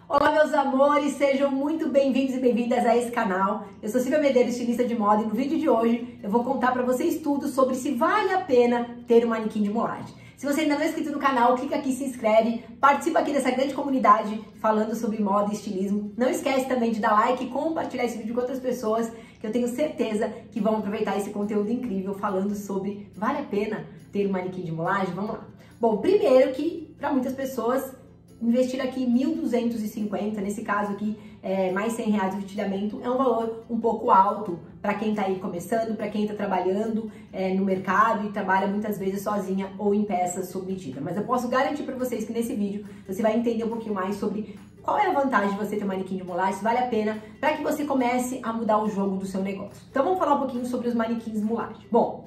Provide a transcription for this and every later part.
Olá, meus amores, sejam muito bem-vindos e bem-vindas a esse canal. Eu sou Silvia Medeiros, estilista de moda, e no vídeo de hoje eu vou contar para vocês tudo sobre se vale a pena ter um manequim de moagem. Se você ainda não é inscrito no canal, clica aqui, se inscreve, participa aqui dessa grande comunidade falando sobre moda e estilismo. Não esquece também de dar like e compartilhar esse vídeo com outras pessoas, que eu tenho certeza que vão aproveitar esse conteúdo incrível falando sobre vale a pena ter um manequim de moagem. Vamos lá. Bom, primeiro que para muitas pessoas investir aqui 1.250, nesse caso aqui, mais R$100 de utilhamento, é um valor um pouco alto para quem está aí começando, para quem está trabalhando no mercado e trabalha muitas vezes sozinha ou em peças sob medida. Mas eu posso garantir para vocês que nesse vídeo você vai entender um pouquinho mais sobre qual é a vantagem de você ter um manequim de moagem, se vale a pena, para que você comece a mudar o jogo do seu negócio. Então vamos falar um pouquinho sobre os manequins de moagem. Bom,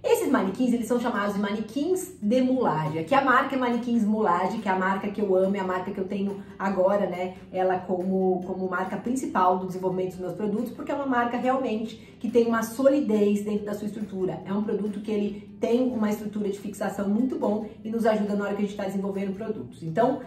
esses manequins, eles são chamados de manequins de moulage. Aqui a marca é Manequins Moulage, que é a marca que eu amo, é a marca que eu tenho agora, né? Ela como marca principal do desenvolvimento dos meus produtos, porque é uma marca realmente que tem uma solidez dentro da sua estrutura. É um produto que ele tem uma estrutura de fixação muito bom e nos ajuda na hora que a gente está desenvolvendo produtos. Então,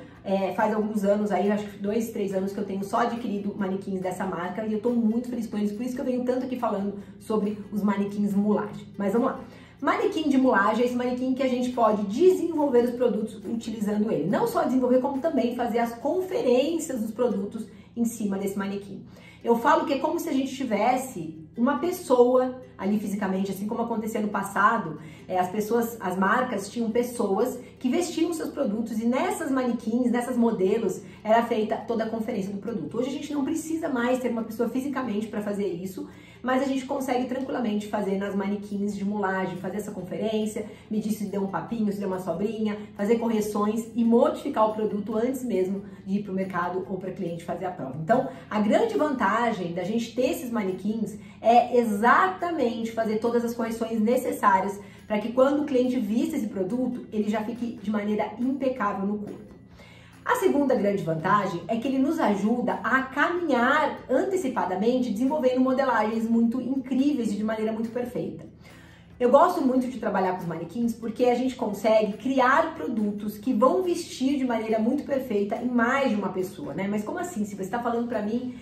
faz alguns anos aí, acho que 2, 3 anos que eu tenho só adquirido manequins dessa marca e eu tô muito feliz com isso, por isso que eu venho tanto aqui falando sobre os manequins moulage. Mas vamos lá. Manequim de moulage é esse manequim que a gente pode desenvolver os produtos utilizando ele. Não só desenvolver, como também fazer as conferências dos produtos em cima desse manequim. Eu falo que é como se a gente tivesse uma pessoa ali fisicamente, assim como acontecia no passado, as marcas tinham pessoas que vestiam seus produtos e nessas manequins, nessas modelos, era feita toda a conferência do produto. Hoje a gente não precisa mais ter uma pessoa fisicamente para fazer isso, mas a gente consegue tranquilamente fazer nas manequins de moulage, fazer essa conferência, medir se deu um papinho, se deu uma sobrinha, fazer correções e modificar o produto antes mesmo de ir para o mercado ou para o cliente fazer a prova. Então, a grande vantagem da gente ter esses manequins é exatamente fazer todas as correções necessárias para que quando o cliente vista esse produto, ele já fique de maneira impecável no corpo. A segunda grande vantagem é que ele nos ajuda a caminhar antecipadamente, desenvolvendo modelagens muito incríveis e de maneira muito perfeita. Eu gosto muito de trabalhar com os manequins porque a gente consegue criar produtos que vão vestir de maneira muito perfeita em mais de uma pessoa, né? Mas como assim? Se você está falando para mim,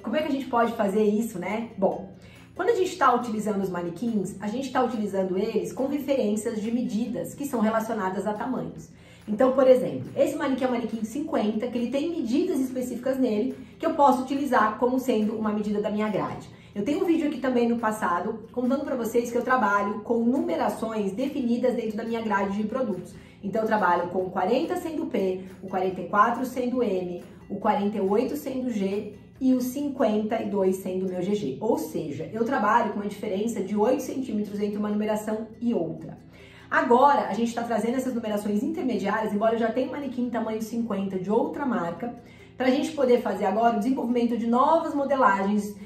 como é que a gente pode fazer isso, né? Bom, quando a gente está utilizando os manequins, a gente está utilizando eles com referências de medidas que são relacionadas a tamanhos. Então, por exemplo, esse manequim é um manequim 50, que ele tem medidas específicas nele, que eu posso utilizar como sendo uma medida da minha grade. Eu tenho um vídeo aqui também no passado, contando para vocês que eu trabalho com numerações definidas dentro da minha grade de produtos. Então, eu trabalho com o 40 sendo P, o 44 sendo M, o 48 sendo G e o 52 sendo o meu GG. Ou seja, eu trabalho com uma diferença de 8 centímetros entre uma numeração e outra. Agora, a gente está trazendo essas numerações intermediárias, embora eu já tenha um manequim tamanho 50 de outra marca, para a gente poder fazer agora o desenvolvimento de novas modelagens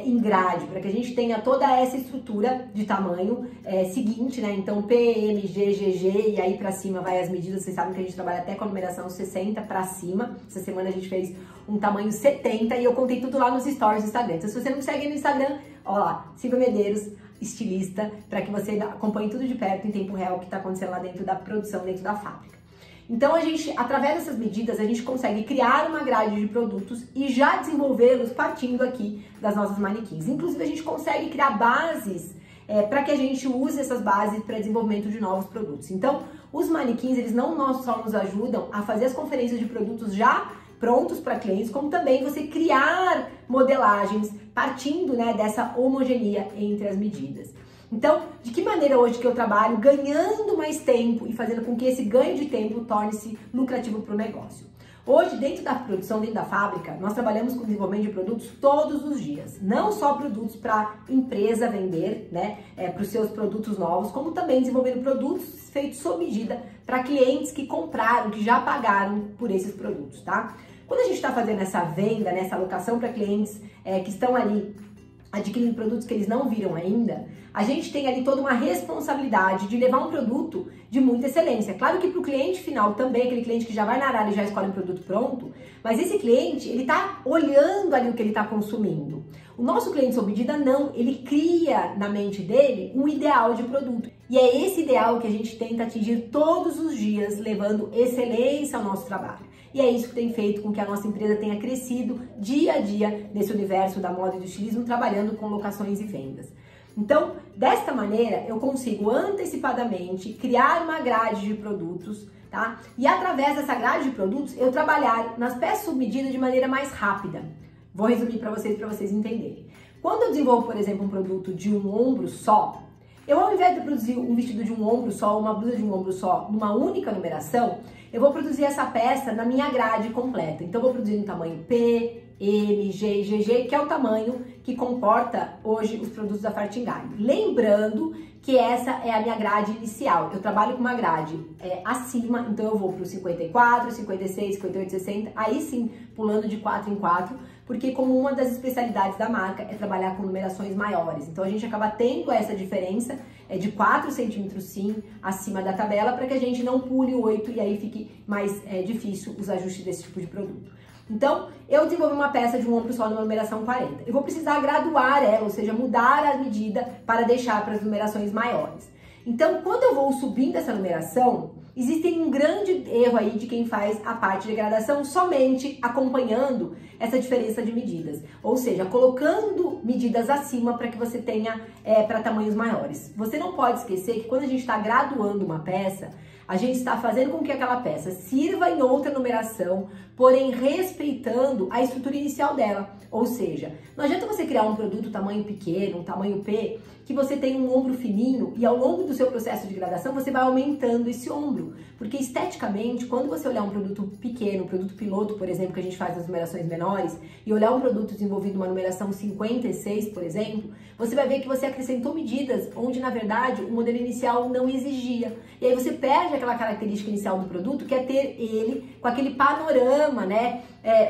em grade, para que a gente tenha toda essa estrutura de tamanho seguinte, né? Então, P, M, G, GG, e aí para cima vai as medidas. Vocês sabem que a gente trabalha até com a numeração 60 para cima. Essa semana a gente fez um tamanho 70 e eu contei tudo lá nos stories do Instagram. Então, se você não me segue no Instagram, ó lá, Silvia Medeiros, estilista, para que você acompanhe tudo de perto em tempo real o que está acontecendo lá dentro da produção, dentro da fábrica. Então, através dessas medidas, a gente consegue criar uma grade de produtos e já desenvolvê-los partindo aqui das nossas manequins. Inclusive, a gente consegue criar bases para que a gente use essas bases para desenvolvimento de novos produtos. Então, os manequins, eles não só nos ajudam a fazer as conferências de produtos já prontos para clientes, como também você criar modelagens partindo, né, dessa homogeneia entre as medidas. Então, de que maneira hoje que eu trabalho ganhando mais tempo e fazendo com que esse ganho de tempo torne-se lucrativo para o negócio? Hoje, dentro da produção, dentro da fábrica, nós trabalhamos com desenvolvimento de produtos todos os dias. Não só produtos para empresa vender, né, para os seus produtos novos, como também desenvolvendo produtos feitos sob medida para clientes que compraram, que já pagaram por esses produtos, tá? Quando a gente está fazendo essa venda, né, essa alocação para clientes que estão ali adquirindo produtos que eles não viram ainda, a gente tem ali toda uma responsabilidade de levar um produto de muita excelência. Claro que para o cliente final também, aquele cliente que já vai na área e já escolhe um produto pronto, mas esse cliente, ele está olhando ali o que ele está consumindo. O nosso cliente sob medida não, ele cria na mente dele um ideal de produto. E é esse ideal que a gente tenta atingir todos os dias, levando excelência ao nosso trabalho. E é isso que tem feito com que a nossa empresa tenha crescido dia a dia nesse universo da moda e do estilismo, trabalhando com locações e vendas. Então, desta maneira, eu consigo antecipadamente criar uma grade de produtos, tá? E através dessa grade de produtos, eu trabalhar nas peças sob medida de maneira mais rápida. Vou resumir para vocês entenderem. Quando eu desenvolvo, por exemplo, um produto de um ombro só, eu, ao invés de produzir um vestido de um ombro só, uma blusa de um ombro só, numa única numeração, eu vou produzir essa peça na minha grade completa. Então, eu vou produzir no tamanho P, M, G e GG, que é o tamanho que comporta hoje os produtos da Fartingali. Lembrando que essa é a minha grade inicial. Eu trabalho com uma grade acima, então eu vou para o 54, 56, 58, 60, aí sim, pulando de 4 em 4, porque como uma das especialidades da marca é trabalhar com numerações maiores. Então a gente acaba tendo essa diferença de 4 centímetros sim, acima da tabela, para que a gente não pule o 8 e aí fique mais difícil os ajustes desse tipo de produto. Então, eu desenvolvi uma peça de um ombro só numa numeração 40. Eu vou precisar graduar ela, ou seja, mudar a medida para deixar para as numerações maiores. Então, quando eu vou subindo essa numeração, existe um grande erro aí de quem faz a parte de gradação somente acompanhando essa diferença de medidas. Ou seja, colocando medidas acima para que você tenha para tamanhos maiores. Você não pode esquecer que quando a gente está graduando uma peça, a gente está fazendo com que aquela peça sirva em outra numeração, porém respeitando a estrutura inicial dela. Ou seja, não adianta você criar um produto tamanho pequeno, um tamanho P, que você tem um ombro fininho e ao longo do seu processo de gradação você vai aumentando esse ombro. Porque esteticamente, quando você olhar um produto pequeno, um produto piloto, por exemplo, que a gente faz nas numerações menores, e olhar um produto desenvolvido numa numeração 56, por exemplo, você vai ver que você acrescentou medidas onde, na verdade, o modelo inicial não exigia. E aí você perde aquela característica inicial do produto, que é ter ele com aquele panorama, né?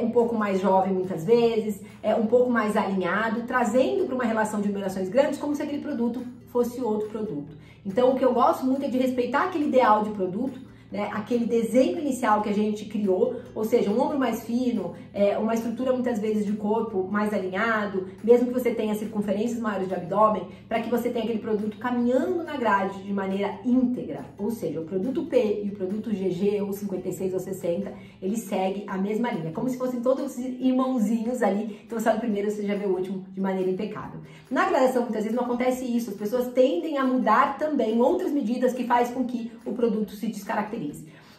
Um pouco mais jovem muitas vezes, um pouco mais alinhado, trazendo para uma relação de numerações grandes como se aquele produto fosse outro produto. Então, o que eu gosto muito é de respeitar aquele ideal de produto, né, aquele desenho inicial que a gente criou, ou seja, um ombro mais fino, uma estrutura muitas vezes de corpo mais alinhado, mesmo que você tenha circunferências maiores de abdômen, para que você tenha aquele produto caminhando na grade de maneira íntegra, ou seja, o produto P e o produto GG, ou 56 ou 60, eles seguem a mesma linha, como se fossem todos irmãozinhos ali, então você olha o primeiro e você já vê o último de maneira impecável. Na gradação, muitas vezes não acontece isso, as pessoas tendem a mudar também outras medidas que fazem com que o produto se descaracterize.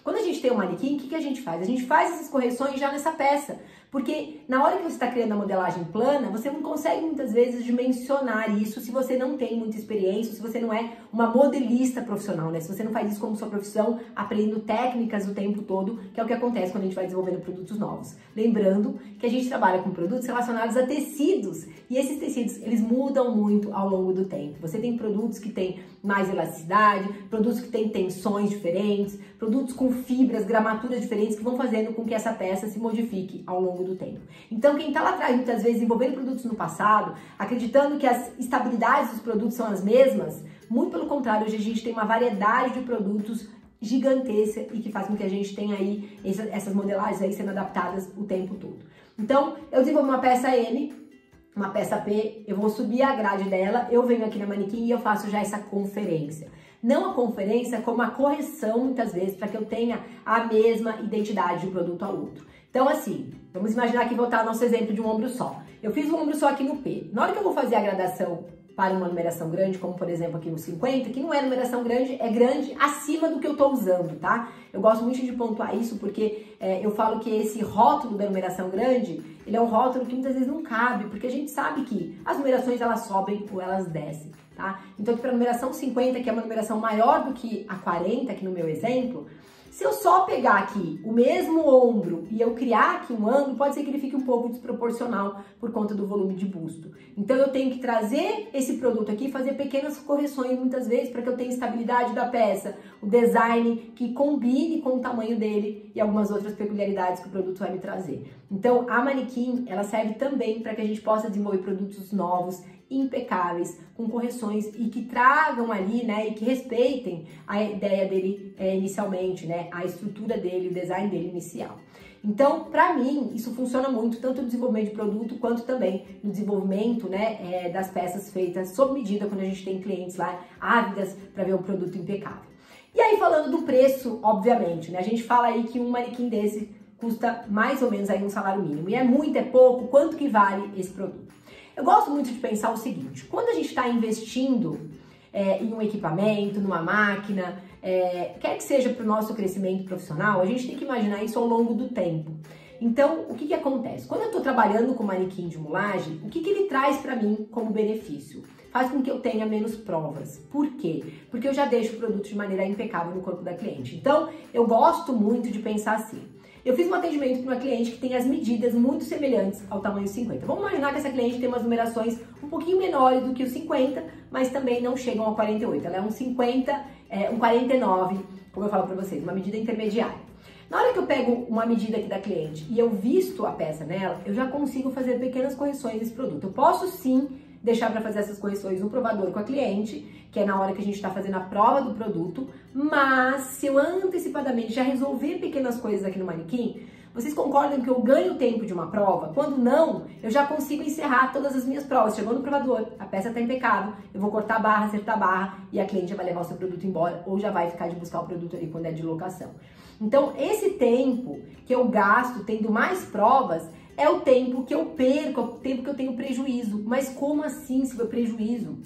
Quando a gente tem um manequim, o que a gente faz? A gente faz essas correções já nessa peça, porque na hora que você está criando a modelagem plana, você não consegue muitas vezes dimensionar isso se você não tem muita experiência, se você não é uma modelista profissional, né? Se você não faz isso como sua profissão, aprendendo técnicas o tempo todo, que é o que acontece quando a gente vai desenvolvendo produtos novos. Lembrando que a gente trabalha com produtos relacionados a tecidos, e esses tecidos, eles mudam muito ao longo do tempo. Você tem produtos que têm mais elasticidade, produtos que têm tensões diferentes, produtos com fibras, gramaturas diferentes que vão fazendo com que essa peça se modifique ao longo do tempo. Então, quem está lá atrás, muitas vezes, desenvolvendo produtos no passado, acreditando que as estabilidades dos produtos são as mesmas, muito pelo contrário, hoje a gente tem uma variedade de produtos gigantesca e que faz com que a gente tenha aí essas modelagens aí sendo adaptadas o tempo todo. Então, eu desenvolvo uma peça M, uma peça P, eu vou subir a grade dela, eu venho aqui na manequim e eu faço já essa conferência. Não a conferência, como a correção, muitas vezes, para que eu tenha a mesma identidade de um produto ao outro. Então, assim, vamos imaginar que voltar ao nosso exemplo de um ombro só. Eu fiz um ombro só aqui no P. Na hora que eu vou fazer a gradação para uma numeração grande, como por exemplo aqui no 50, que não é numeração grande, é grande acima do que eu estou usando, tá? Eu gosto muito de pontuar isso porque eu falo que esse rótulo da numeração grande, ele é um rótulo que muitas vezes não cabe, porque a gente sabe que as numerações elas sobem ou elas descem, tá? Então, para a numeração 50, que é uma numeração maior do que a 40, aqui no meu exemplo, se eu só pegar aqui o mesmo ombro e eu criar aqui um ângulo, pode ser que ele fique um pouco desproporcional por conta do volume de busto. Então eu tenho que trazer esse produto aqui e fazer pequenas correções muitas vezes para que eu tenha estabilidade da peça, o design que combine com o tamanho dele e algumas outras peculiaridades que o produto vai me trazer. Então a manequim, ela serve também para que a gente possa desenvolver produtos novos, impecáveis, com correções e que tragam ali, né, e que respeitem a ideia dele inicialmente, né, a estrutura dele, o design dele inicial. Então, para mim, isso funciona muito, tanto no desenvolvimento de produto, quanto também no desenvolvimento, né, das peças feitas sob medida, quando a gente tem clientes lá ávidas para ver um produto impecável. E aí, falando do preço, obviamente, né, a gente fala aí que um manequim desse custa mais ou menos aí um salário mínimo. E é muito, é pouco, quanto que vale esse produto? Eu gosto muito de pensar o seguinte, quando a gente está investindo em um equipamento, numa máquina, quer que seja para o nosso crescimento profissional, a gente tem que imaginar isso ao longo do tempo. Então, o que acontece? Quando eu estou trabalhando com manequim de mulagem, o que ele traz para mim como benefício? Faz com que eu tenha menos provas. Por quê? Porque eu já deixo o produto de maneira impecável no corpo da cliente. Então, eu gosto muito de pensar assim. Eu fiz um atendimento para uma cliente que tem as medidas muito semelhantes ao tamanho 50. Vamos imaginar que essa cliente tem umas numerações um pouquinho menores do que o 50, mas também não chegam ao 48. Ela é um 50, um 49, como eu falo para vocês, uma medida intermediária. Na hora que eu pego uma medida aqui da cliente e eu visto a peça nela, eu já consigo fazer pequenas correções nesse produto. Eu posso sim deixar para fazer essas correções no provador com a cliente, que é na hora que a gente está fazendo a prova do produto, mas se eu antecipadamente já resolver pequenas coisas aqui no manequim, vocês concordam que eu ganho tempo de uma prova? Quando não, eu já consigo encerrar todas as minhas provas. Chegou no provador, a peça está impecável, eu vou cortar a barra, acertar a barra e a cliente vai levar o seu produto embora ou já vai ficar de buscar o produto ali quando é de locação. Então, esse tempo que eu gasto tendo mais provas é o tempo que eu perco, é o tempo que eu tenho prejuízo. Mas como assim se for prejuízo?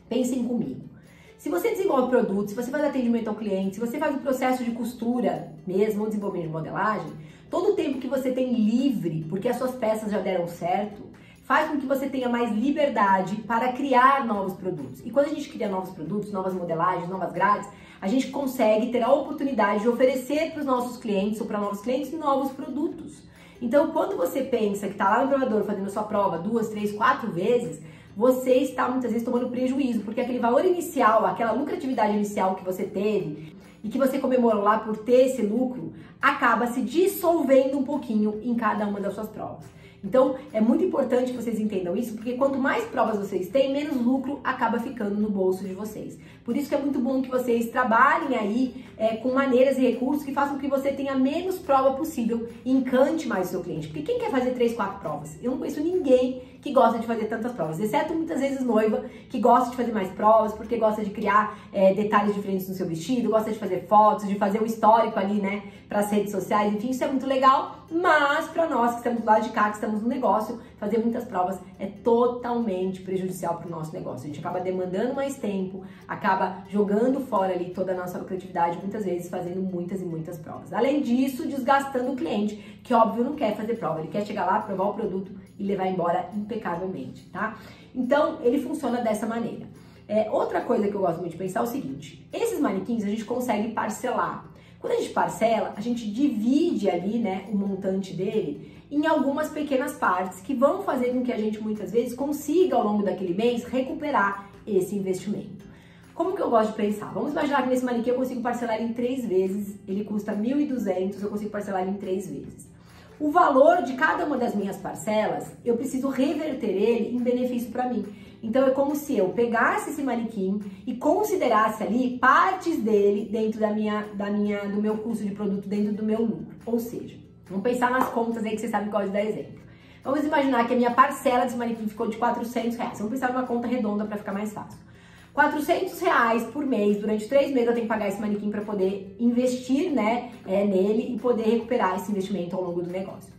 Pensem comigo. Se você desenvolve produto, se você faz atendimento ao cliente, se você faz o processo de costura mesmo, ou desenvolvimento de modelagem, todo o tempo que você tem livre, porque as suas peças já deram certo, faz com que você tenha mais liberdade para criar novos produtos. E quando a gente cria novos produtos, novas modelagens, novas grades, a gente consegue ter a oportunidade de oferecer para os nossos clientes ou para novos clientes novos produtos. Então, quando você pensa que está lá no provador fazendo a sua prova 2, 3, 4 vezes, você está muitas vezes tomando prejuízo, porque aquele valor inicial, aquela lucratividade inicial que você teve e que você comemorou lá por ter esse lucro, acaba se dissolvendo um pouquinho em cada uma das suas provas. Então, é muito importante que vocês entendam isso, porque quanto mais provas vocês têm, menos lucro acaba ficando no bolso de vocês. Por isso que é muito bom que vocês trabalhem aí com maneiras e recursos que façam com que você tenha menos prova possível e encante mais o seu cliente. Porque quem quer fazer 3, 4 provas? Eu não conheço ninguém que gosta de fazer tantas provas, exceto muitas vezes noiva, que gosta de fazer mais provas, porque gosta de criar detalhes diferentes no seu vestido, gosta de fazer fotos, de fazer o histórico ali, né, para as redes sociais, enfim, isso é muito legal, mas para nós que estamos do lado de cá, que estamos no negócio, fazer muitas provas é totalmente prejudicial para o nosso negócio. A gente acaba demandando mais tempo, acaba jogando fora ali toda a nossa lucratividade, muitas vezes fazendo muitas e muitas provas. Além disso, desgastando o cliente, que óbvio não quer fazer prova, ele quer chegar lá, provar o produto e levar embora impecavelmente, tá? Então, ele funciona dessa maneira. Outra coisa que eu gosto muito de pensar é o seguinte, esses manequins a gente consegue parcelar. Quando a gente parcela, a gente divide ali, né, o montante dele em algumas pequenas partes que vão fazer com que a gente muitas vezes consiga ao longo daquele mês recuperar esse investimento. Como que eu gosto de pensar? Vamos imaginar que nesse manequim eu consigo parcelar em 3 vezes, ele custa 1.200, eu consigo parcelar em 3 vezes. O valor de cada uma das minhas parcelas, eu preciso reverter ele em benefício para mim. Então é como se eu pegasse esse manequim e considerasse ali partes dele dentro do meu custo de produto, dentro do meu lucro. Ou seja, vamos pensar nas contas aí que vocês sabem que eu gosto de dar exemplo. Vamos imaginar que a minha parcela desse manequim ficou de R$400. Vamos pensar numa conta redonda para ficar mais fácil. R$400 por mês, durante 3 meses eu tenho que pagar esse manequim para poder investir, né, nele e poder recuperar esse investimento ao longo do negócio.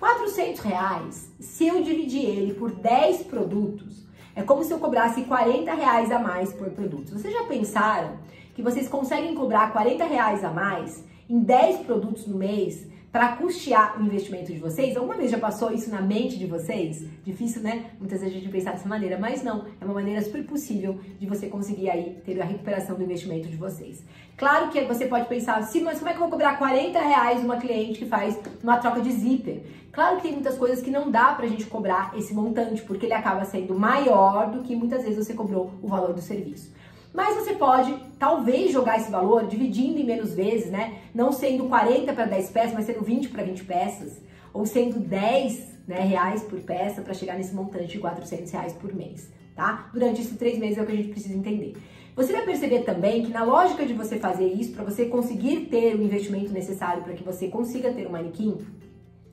R$400, se eu dividir ele por 10 produtos, é como se eu cobrasse R$40 a mais por produto. Vocês já pensaram que vocês conseguem cobrar R$40 a mais em 10 produtos no mês para custear o investimento de vocês? Alguma vez já passou isso na mente de vocês? Difícil, né? Muitas vezes a gente pensar dessa maneira, mas não. É uma maneira super possível de você conseguir aí ter a recuperação do investimento de vocês. Claro que você pode pensar, sim, mas como é que eu vou cobrar R$40 uma cliente que faz uma troca de zíper? Claro que tem muitas coisas que não dá pra gente cobrar esse montante, porque ele acaba sendo maior do que muitas vezes você cobrou o valor do serviço. Mas você pode, talvez, jogar esse valor dividindo em menos vezes, né? Não sendo 40 para 10 peças, mas sendo 20 para 20 peças. Ou sendo 10, né, reais por peça para chegar nesse montante de R$400 por mês, tá? Durante esses 3 meses é o que a gente precisa entender. Você vai perceber também que na lógica de você fazer isso, para você conseguir ter o investimento necessário para que você consiga ter um manequim,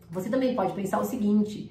você também pode pensar o seguinte...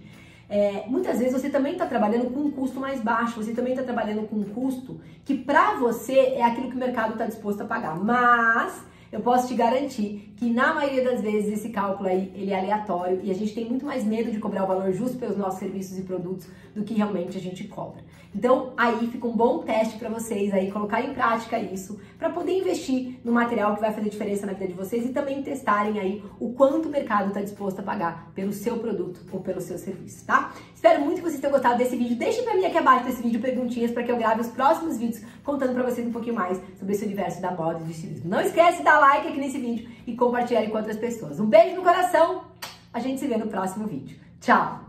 muitas vezes você também está trabalhando com um custo mais baixo, você também está trabalhando com um custo que para você é aquilo que o mercado está disposto a pagar, mas eu posso te garantir que na maioria das vezes esse cálculo aí, ele é aleatório e a gente tem muito mais medo de cobrar o valor justo pelos nossos serviços e produtos do que realmente a gente cobra. Então, aí fica um bom teste para vocês aí, colocar em prática isso, para poder investir no material que vai fazer diferença na vida de vocês e também testarem aí o quanto o mercado está disposto a pagar pelo seu produto ou pelo seu serviço, tá? Espero muito que vocês tenham gostado desse vídeo. Deixem para mim aqui abaixo desse vídeo perguntinhas para que eu grave os próximos vídeos contando para vocês um pouquinho mais sobre esse universo da moda e do estilismo. Não esquece de dar like aqui nesse vídeo e compartilhar ele com outras pessoas. Um beijo no coração, a gente se vê no próximo vídeo. Tchau!